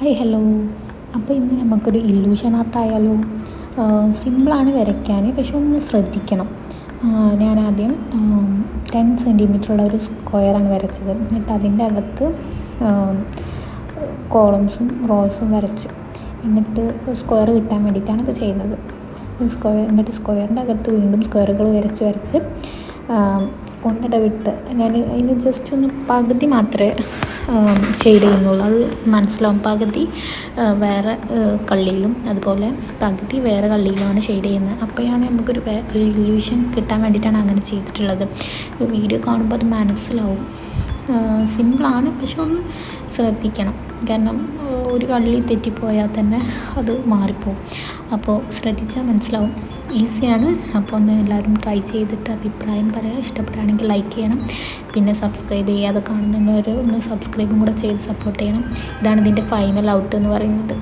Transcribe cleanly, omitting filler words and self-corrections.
Hi hello. അപ്പോൾ ഇന്ന് നമുക്കൊരു ഇല്ലൂഷൻ ആർട്ടായാലോ. സിമ്പിളാണ് വരയ്ക്കാൻ, പക്ഷെ ഒന്ന് ശ്രദ്ധിക്കണം. ഞാൻ ആദ്യം 10 സെൻറ്റിമീറ്ററുള്ള ഒരു സ്ക്വയറാണ് വരച്ചത്. എന്നിട്ട് അതിൻ്റെ അകത്ത് കോളംസും റോസും വരച്ച്, എന്നിട്ട് സ്ക്വയർ കിട്ടാൻ വേണ്ടിയിട്ടാണ് ഇത് ചെയ്യുന്നത്. എന്നിട്ട് സ്ക്വയറിൻ്റെ അകത്ത് വീണ്ടും സ്ക്വയറുകൾ വരച്ച് ഒന്നിടവിട്ട് ഞാൻ അതിന് ജസ്റ്റ് ഒന്ന് പകുതി മാത്രമേ ഷെയ്ഡ് ചെയ്യുന്നുള്ളൂ. അത് മനസ്സിലാവും. പകുതി വേറെ കള്ളിയിലും അതുപോലെ പകുതി വേറെ കള്ളിയിലുമാണ് ഷെയ്ഡ് ചെയ്യുന്നത്. അപ്പോഴാണ് നമുക്കൊരു ഇല്യൂഷൻ കിട്ടാൻ വേണ്ടിയിട്ടാണ് അങ്ങനെ ചെയ്തിട്ടുള്ളത്. വീഡിയോ കാണുമ്പോൾ അത് മനസ്സിലാവും. സിമ്പിളാണ്, പക്ഷെ ഒന്ന് ശ്രദ്ധിക്കണം. കാരണം ഒരു കള്ളി തെറ്റിപ്പോയാൽ തന്നെ അത് മാറിപ്പോവും. അപ്പോൾ ശ്രദ്ധിച്ചാൽ മനസ്സിലാവും. ഈസിയാണ്. അപ്പോൾ ഒന്ന് എല്ലാവരും ട്രൈ ചെയ്തിട്ട് അഭിപ്രായം പറയാം. ഇഷ്ടപ്പെടുകയാണെങ്കിൽ ലൈക്ക് ചെയ്യണം. പിന്നെ സബ്സ്ക്രൈബ് ചെയ്യാതെ കാണുന്നവർ ഒന്ന് സബ്സ്ക്രൈബും കൂടെ ചെയ്ത് സപ്പോർട്ട് ചെയ്യണം. ഇതാണ് ഇതിൻ്റെ ഫൈനൽ ഔട്ട് എന്ന് പറയുന്നത്.